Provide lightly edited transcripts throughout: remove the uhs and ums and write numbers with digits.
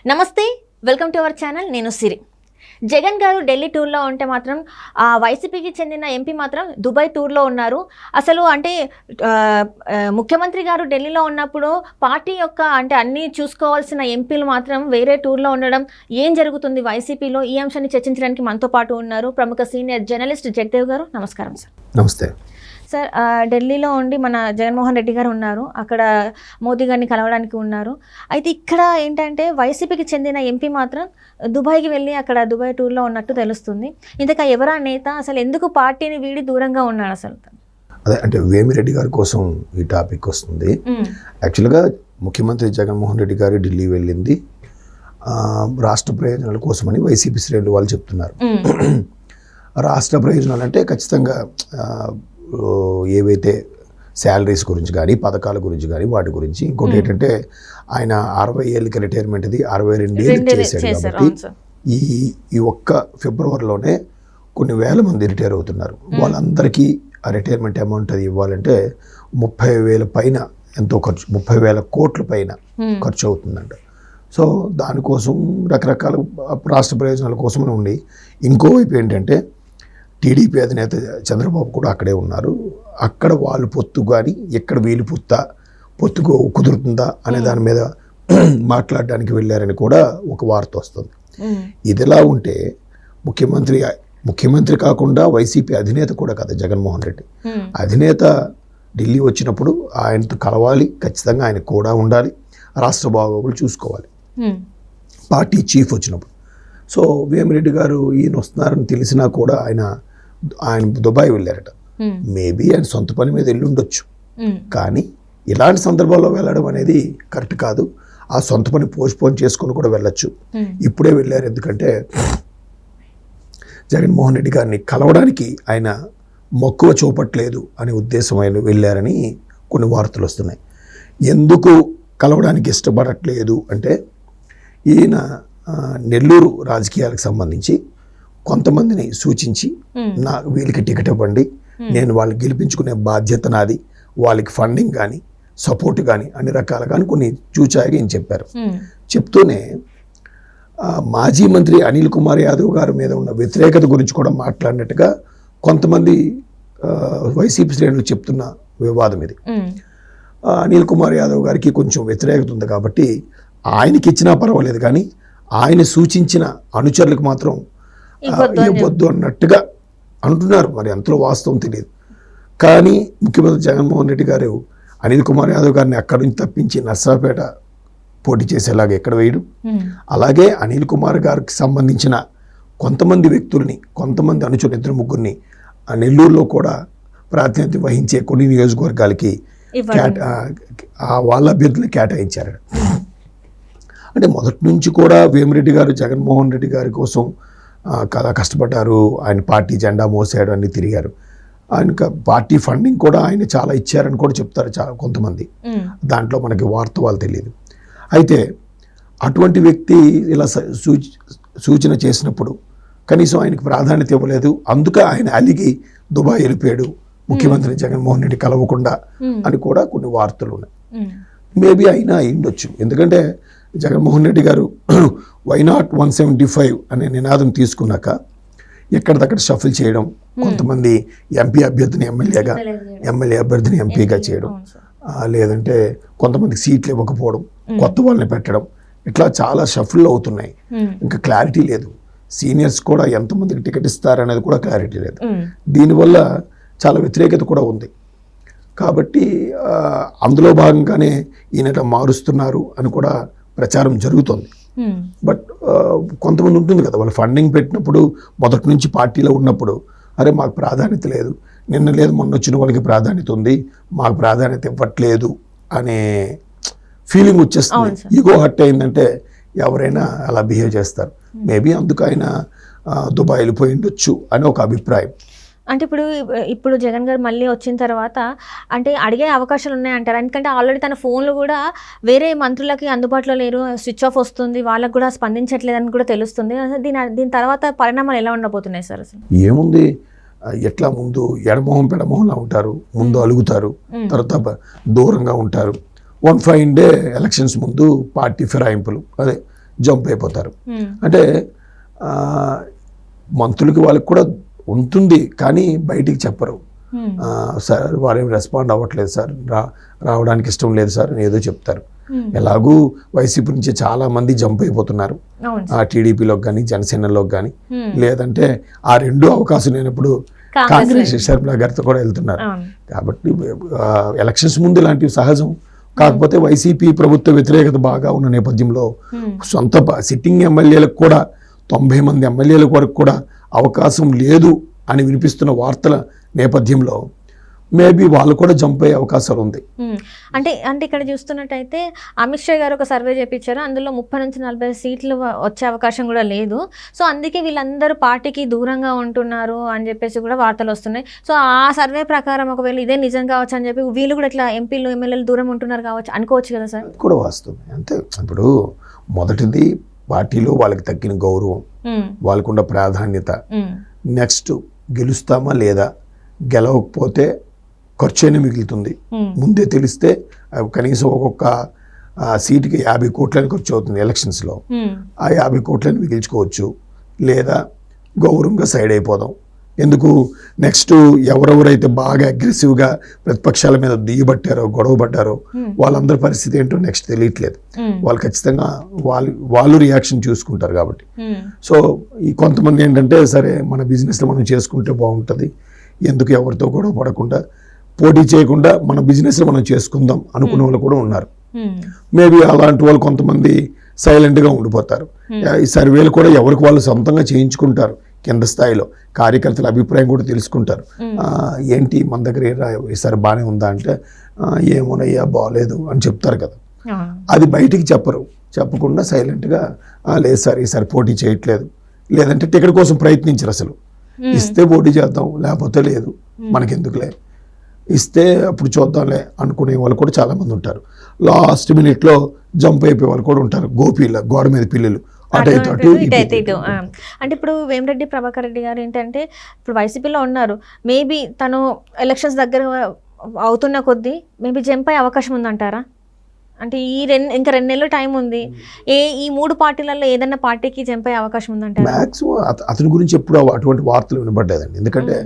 నమస్తే, welcome to our channel. నేను సిరి. జగన్ గారు ఢిల్లీ టూర్లో ఉంటే మాత్రం వైసీపీకి చెందిన ఎంపీ మాత్రం దుబాయ్ టూర్లో ఉన్నారు. అసలు అంటే ముఖ్యమంత్రి గారు ఢిల్లీలో ఉన్నప్పుడు పార్టీ యొక్క అంటే అన్నీ చూసుకోవాల్సిన ఎంపీలు మాత్రం వేరే టూర్లో ఉండడం ఏం జరుగుతుంది వైసీపీలో? ఈ అంశాన్ని చర్చించడానికి మనతో పాటు ఉన్నారు ప్రముఖ సీనియర్ జర్నలిస్ట్ జగదేవ్ గారు. నమస్కారం సార్. నమస్తే సార్. ఢిల్లీలో ఉండి మన జగన్మోహన్ రెడ్డి గారు ఉన్నారు, అక్కడ మోదీ గారిని కలవడానికి ఉన్నారు. అయితే ఇక్కడ ఏంటంటే వైసీపీకి చెందిన ఎంపీ మాత్రం దుబాయ్కి వెళ్ళి అక్కడ దుబాయ్ టూర్లో ఉన్నట్టు తెలుస్తుంది. ఇంతక ఎవరా నేత, అసలు ఎందుకు పార్టీని వీడి దూరంగా ఉన్నాడు అసలు? అదే అంటే వేమిరెడ్డి గారి కోసం ఈ టాపిక్ వస్తుంది. యాక్చువల్గా ముఖ్యమంత్రి జగన్మోహన్ రెడ్డి గారు ఢిల్లీ వెళ్ళింది రాష్ట్ర ప్రయోజనాల కోసమని వైసీపీ శ్రేణులు వాళ్ళు చెప్తున్నారు. రాష్ట్ర ప్రయోజనాలు అంటే ఖచ్చితంగా ఏవైతే శాలరీస్ గురించి కానీ పథకాల గురించి కానీ వాటి గురించి. ఇంకోటి ఏంటంటే ఆయన 60 ఏళ్ళకి రిటైర్మెంట్ది 62 ఏళ్ళకి చేశాడు కాబట్టి ఈ ఒక్క ఫిబ్రవరిలోనే కొన్ని వేల మంది రిటైర్ అవుతున్నారు. వాళ్ళందరికీ ఆ రిటైర్మెంట్ అమౌంట్ అది ఇవ్వాలంటే 30,000 పైన ఎంతో ఖర్చు, 30,000 కోట్ల పైన ఖర్చు అవుతుందంట. సో దానికోసం రకరకాల రాష్ట్ర ప్రయోజనాల కోసమే ఉండి, ఇంకోవైపు ఏంటంటే టీడీపీ అధినేత చంద్రబాబు కూడా అక్కడే ఉన్నారు. అక్కడ వాళ్ళు పొత్తు కానీ ఇక్కడ వీళ్ళు పొత్తుకు కుదురుతుందా అనే దాని మీద మాట్లాడడానికి వెళ్ళారని కూడా ఒక వార్త వస్తుంది. ఇదిలా ఉంటే ముఖ్యమంత్రి కాకుండా వైసీపీ అధినేత కూడా కదా జగన్మోహన్ రెడ్డి. అధినేత ఢిల్లీ వచ్చినప్పుడు ఆయనతో కలవాలి, ఖచ్చితంగా ఆయన కూడా ఉండాలి, రాష్ట్ర బాగోగులు చూసుకోవాలి. పార్టీ చీఫ్ వచ్చినప్పుడు సో వేమిరెడ్డి గారు ఈయన వస్తున్నారని తెలిసినా కూడా ఆయన దుబాయ్ వెళ్ళారట. మేబీ ఆయన సొంత పని మీద వెళ్ళి ఉండొచ్చు, కానీ ఇలాంటి సందర్భాల్లో వెళ్ళడం అనేది కరెక్ట్ కాదు. ఆ సొంత పని పోస్ట్పోన్ చేసుకుని కూడా వెళ్ళొచ్చు. ఇప్పుడే వెళ్ళారు ఎందుకంటే జగన్మోహన్ రెడ్డి గారిని కలవడానికి ఆయన మక్కువ చూపట్లేదు అనే ఉద్దేశం ఆయన వెళ్ళారని కొన్ని వార్తలు వస్తున్నాయి. ఎందుకు కలవడానికి ఇష్టపడట్లేదు అంటే ఈయన నెల్లూరు రాజకీయాలకు సంబంధించి కొంతమందిని సూచించి వీళ్ళకి టికెట్ ఇవ్వండి, నేను వాళ్ళని గెలిపించుకునే బాధ్యత నాది, వాళ్ళకి ఫండింగ్ కానీ సపోర్ట్ కానీ అన్ని రకాలుగా కొన్ని చూచాయిగా ఈయన చెప్పారు. చెప్తూనే మాజీ మంత్రి అనిల్ కుమార్ యాదవ్ గారి మీద ఉన్న వ్యతిరేకత గురించి కూడా మాట్లాడినట్టుగా కొంతమంది వైసీపీ శ్రేణులు చెప్తున్న వివాదం ఇది. అనిల్ కుమార్ యాదవ్ గారికి కొంచెం వ్యతిరేకత ఉంది కాబట్టి ఆయనకి ఇచ్చినా పర్వాలేదు, కానీ ఆయన సూచించిన అనుచరులకు మాత్రం ఇవ్వద్దు అన్నట్టుగా అంటున్నారు. మరి అంతలో వాస్తవం తెలియదు. కానీ ముఖ్యమంత్రి జగన్మోహన్ రెడ్డి గారు అనిల్ కుమార్ యాదవ్ గారిని అక్కడి నుంచి తప్పించి నర్సాపేట పోటీ చేసేలాగా ఎక్కడ వేయడు. అలాగే అనిల్ కుమార్ గారికి సంబంధించిన కొంతమంది వ్యక్తుల్ని, కొంతమంది అనుచరులు 2-3 నెల్లూరులో కూడా ప్రాతినిధ్యం వహించే కొన్ని నియోజకవర్గాలకి వాళ్ళ అభ్యర్థులు కేటాయించారు. అంటే మొదటి నుంచి కూడా వేమిరెడ్డి గారు జగన్మోహన్ రెడ్డి గారి కోసం చాలా కష్టపడ్డారు. ఆయన పార్టీ జెండా మోసాడు, అన్ని తిరిగారు. ఆయన పార్టీ ఫండింగ్ కూడా ఆయన చాలా ఇచ్చారని కూడా చెప్తారు కొంతమంది. దాంట్లో మనకి వాస్తవాలు తెలియదు. అయితే అటువంటి వ్యక్తి ఇలా సూచన చేసినప్పుడు కనీసం ఆయనకు ప్రాధాన్యత ఇవ్వలేదు. అందుకే ఆయన అలిగి దుబాయ్ వెళ్ళిపోయాడు ముఖ్యమంత్రి జగన్మోహన్ రెడ్డి కలవకుండా అని కూడా కొన్ని వార్తలు ఉన్నాయి. మేబీ అయినా అయ్యుండొచ్చు. ఎందుకంటే జగన్మోహన్ రెడ్డి గారు వై నాట్ 175 అనే నినాదం తీసుకున్నాక ఎక్కడిదక్కడ షఫిల్ చేయడం, కొంతమంది ఎంపీ అభ్యర్థిని ఎమ్మెల్యే అభ్యర్థిని ఎంపీగా చేయడం, లేదంటే కొంతమందికి సీట్లు ఇవ్వకపోవడం, కొత్త వాళ్ళని పెట్టడం, ఇట్లా చాలా షఫిల్ అవుతున్నాయి. ఇంకా క్లారిటీ లేదు. సీనియర్స్ కూడా ఎంతమందికి టికెట్ ఇస్తారనేది కూడా క్లారిటీ లేదు. దీనివల్ల చాలా వ్యతిరేకత కూడా ఉంది. కాబట్టి అందులో భాగంగానే ఈయన మారుస్తున్నారు అని కూడా ప్రచారం జరుగుతుంది. బట్ కొంతమంది ఉంటుంది కదా, వాళ్ళు ఫండింగ్ పెట్టినప్పుడు మొదటి నుంచి పార్టీలో ఉన్నప్పుడు అరే మాకు ప్రాధాన్యత లేదు, నిన్న లేదు మొన్న వచ్చిన వాళ్ళకి ప్రాధాన్యత ఉంది, మాకు ప్రాధాన్యత ఇవ్వట్లేదు అనే ఫీలింగ్ వచ్చేస్తుంది. ఈగో హర్ట్ అయిందంటే ఎవరైనా అలా బిహేవ్ చేస్తారు. మేబీ అందుకు ఆయన దుబాయ్ వెళ్ళిపోయి ఉండొచ్చు అని ఒక అభిప్రాయం. అంటే ఇప్పుడు జగన్ గారు మళ్ళీ వచ్చిన తర్వాత అంటే అడిగే అవకాశాలు ఉన్నాయంటారు. ఎందుకంటే ఆల్రెడీ తన ఫోన్లు కూడా వేరే మంత్రులకి అందుబాటులో లేరు, స్విచ్ ఆఫ్ వస్తుంది, వాళ్ళకు కూడా స్పందించట్లేదని కూడా తెలుస్తుంది. దీని తర్వాత పరిణామాలు ఎలా ఉండబోతున్నాయి సార్? అసలు ఏముంది, ఎట్లా ముందు ఎడమోహం పెడమోహంలా ఉంటారు, ముందు అలుగుతారు, తర్వాత దూరంగా ఉంటారు. 1 ఫైన్ డే ఎలక్షన్స్ ముందు పార్టీ ఫిరాయింపులు, అదే జంప్ అయిపోతారు. అంటే మంత్రులకి వాళ్ళకి కూడా ఉంటుంది, కానీ బయటికి చెప్పరు. సార్ వారేం రెస్పాండ్ అవ్వట్లేదు సార్, రావడానికి ఇష్టం లేదు సార్ అని ఏదో చెప్తారు. ఎలాగూ వైసీపీ నుంచి చాలా మంది జంప్ అయిపోతున్నారు, ఆ టీడీపీలోకి కానీ జనసేనలోకి కానీ, లేదంటే ఆ రెండు అవకాశం లేనప్పుడు కాంగ్రెస్ షర్మిలా గారితో కూడా వెళ్తున్నారు. కాబట్టి ఎలక్షన్స్ ముందు ఇలాంటివి సహజం. కాకపోతే వైసీపీ ప్రభుత్వ వ్యతిరేకత బాగా ఉన్న నేపథ్యంలో సొంత సిట్టింగ్ ఎమ్మెల్యేలకు కూడా 90 మంది ఎమ్మెల్యేల వరకు కూడా అవకాశం లేదు అని వినిపిస్తున్న వార్తల నేపథ్యంలో మేబీ వాళ్ళు కూడా జంప్ అయ్యే అవకాశాలు ఉంది. అంటే ఇక్కడ చూస్తున్నట్టయితే అమిత్ షా గారు ఒక సర్వే చేయించారు, అందులో 30 నుంచి 40 సీట్లు వచ్చే అవకాశం కూడా లేదు. సో అందుకే వీళ్ళందరూ పార్టీకి దూరంగా ఉంటున్నారు అని చెప్పేసి కూడా వార్తలు వస్తున్నాయి. సో ఆ సర్వే ప్రకారం ఒకవేళ ఇదే నిజం కావచ్చు అని చెప్పి వీళ్ళు కూడా ఇట్లా ఎంపీలు ఎమ్మెల్యేలు దూరం ఉంటున్నారు కావచ్చు అనుకోవచ్చు కదా సార్? కూడా వాస్తవం. అంతే. ఇప్పుడు మొదటిది పార్టీలో వాళ్ళకి తగ్గిన గౌరవం, వాళ్ళకున్న ప్రాధాన్యత. నెక్స్ట్ గెలుస్తామా లేదా, గెలవకపోతే ఖర్చు అయినా మిగులుతుంది. ముందే తెలిస్తే కనీసం ఒక్కొక్క సీటుకి 50 కోట్లని ఖర్చు అవుతుంది ఎలక్షన్స్లో. ఆ 50 కోట్లని మిగిల్చుకోవచ్చు, లేదా గౌరవంగా సైడ్ అయిపోదాం. ఎందుకు నెక్స్ట్ ఎవరెవరైతే బాగా అగ్రెసివ్గా ప్రతిపక్షాల మీద దిగబట్టారో గొడవ పడ్డారో వాళ్ళందరి పరిస్థితి ఏంటో నెక్స్ట్ తెలియట్లేదు. వాళ్ళు ఖచ్చితంగా వాళ్ళు రియాక్షన్ చూసుకుంటారు కాబట్టి. సో ఈ కొంతమంది ఏంటంటే సరే మన బిజినెస్లో మనం చేసుకుంటే బాగుంటుంది, ఎందుకు ఎవరితో గొడవ పడకుండా పోటీ చేయకుండా మన బిజినెస్లో మనం చేసుకుందాం అనుకునే వాళ్ళు కూడా ఉన్నారు. మేబీ అలాంటి వాళ్ళు కొంతమంది సైలెంట్గా ఉండిపోతారు. ఈ సర్వేలు కూడా ఎవరికి వాళ్ళు సొంతంగా చేయించుకుంటారు. కింద స్థాయిలో కార్యకర్తల అభిప్రాయం కూడా తెలుసుకుంటారు. ఏంటి మన దగ్గర ఈసారి బాగానే ఉందా అంటే ఏమోనయ్యా బాగలేదు అని చెప్తారు కదా. అది బయటికి చెప్పరు. చెప్పకుండా సైలెంట్గా లేదు సార్ ఈసారి పోటీ చేయట్లేదు, లేదంటే టికెట్ కోసం ప్రయత్నించరు. అసలు ఇస్తే పోటీ చేద్దాం, లేకపోతే లేదు, మనకెందుకులే, ఇస్తే అప్పుడు చూద్దాంలే అనుకునే వాళ్ళు కూడా చాలామంది ఉంటారు. లాస్ట్ మినిట్లో జంప్ అయిపోయే వాళ్ళు కూడా ఉంటారు. గోడ మీద పిల్లలు అంటే ఇప్పుడు వేమిరెడ్డి ప్రభాకర్ రెడ్డి గారు ఏంటంటే ఇప్పుడు వైసీపీలో ఉన్నారు, మేబీ తను ఎలక్షన్స్ దగ్గర అవుతున్న కొద్దీ మేబీ జంప్ అయ్యే అవకాశం ఉందంటారా? అంటే ఇంకా 2 నెలలు టైం ఉంది, ఈ 3 పార్టీలలో ఏదైనా పార్టీకి జంప్ అయ్యే అవకాశం ఉందంటారా? మ్యాక్సిమం అతని గురించి ఎప్పుడు అటువంటి వార్తలు వినబడ్డాదండి. ఎందుకంటే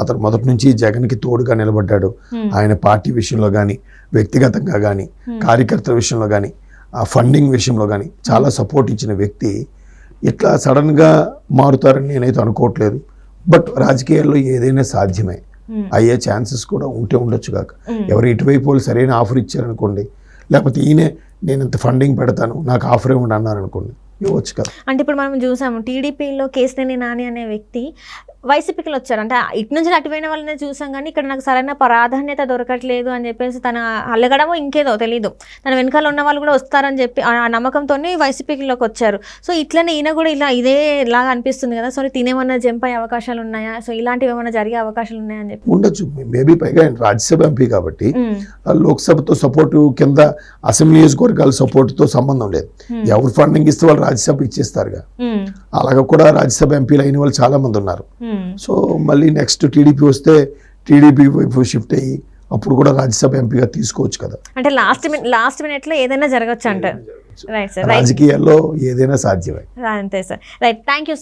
అతను మొదటి నుంచి జగన్కి తోడుగా నిలబడ్డాడు. ఆయన పార్టీ విషయంలో కానీ, వ్యక్తిగతంగా కానీ, కార్యకర్తల విషయంలో కానీ, ఫండింగ్ విషయంలో కానీ చాలా సపోర్ట్ ఇచ్చిన వ్యక్తి. ఇట్లా సడన్గా మారుతారని నేనైతే అనుకోవట్లేదు. బట్ రాజకీయాల్లో ఏదైనా సాధ్యమే, అయ్యే ఛాన్సెస్ కూడా ఉండొచ్చు కాక. ఎవరు ఇటువైపు వాళ్ళు సరైన ఆఫర్ ఇచ్చారనుకోండి, లేకపోతే ఈయనే నేను ఇంత ఫండింగ్ పెడతాను నాకు ఆఫర్ ఇవ్వండి అన్నారు అనుకోండి, ఇవ్వచ్చు కదా. అంటే ఇప్పుడు మనం చూసాము టీడీపీలో కేశినేని నాని అనే వ్యక్తి వైసీపీకి వచ్చారు. అంటే ఇటు నుంచి అటువైన వాళ్ళనే చూసాం, కానీ ఇక్కడ నాకు సరైన ప్రాధాన్యత దొరకట్లేదు అని చెప్పేసి తన అల్లగడమో ఇంకేదో తెలీదు, తన వెనకాల ఉన్న వాళ్ళు కూడా వస్తారని చెప్పి ఆ నమ్మకంతోనే వైసీపీలోకి వచ్చారు. సో ఇట్లనే ఈయన కూడా ఇదే లాగా అనిపిస్తుంది కదా. సో తినేమన్నా జంప్ అయ్యే అవకాశాలు ఉన్నాయా, సో ఇలాంటివి ఏమైనా జరిగే అవకాశాలు ఉన్నాయని చెప్పి ఉండొచ్చు. మేబీ పైగా ఆయన రాజ్యసభ ఎంపీ కాబట్టి లోక్సభతో సపోర్టు కింద అసెంబ్లీ నియోజకవర్గాల సపోర్టుతో సంబంధం లేదు. ఎవరు ఫండింగ్ ఇస్తే వాళ్ళు రాజ్యసభ ఇచ్చేస్తారుగా. అలాగా కూడా రాజ్యసభ ఎంపీలు అయిన వాళ్ళు చాలా మంది ఉన్నారు. సో మళ్ళీ నెక్స్ట్ టీడీపీ వస్తే టీడీపీ వైపు షిఫ్ట్ అయ్యి అప్పుడు కూడా రాజ్యసభ ఎంపీగా తీసుకోవచ్చు కదా. అంటే లాస్ట్ మినిట్ లో ఏదైనా జరగచ్చు అంటారు. రైట్ సార్, రాజకీయాల్లో ఏదైనా సాధ్యమే. అంతే సార్. Right, thank you.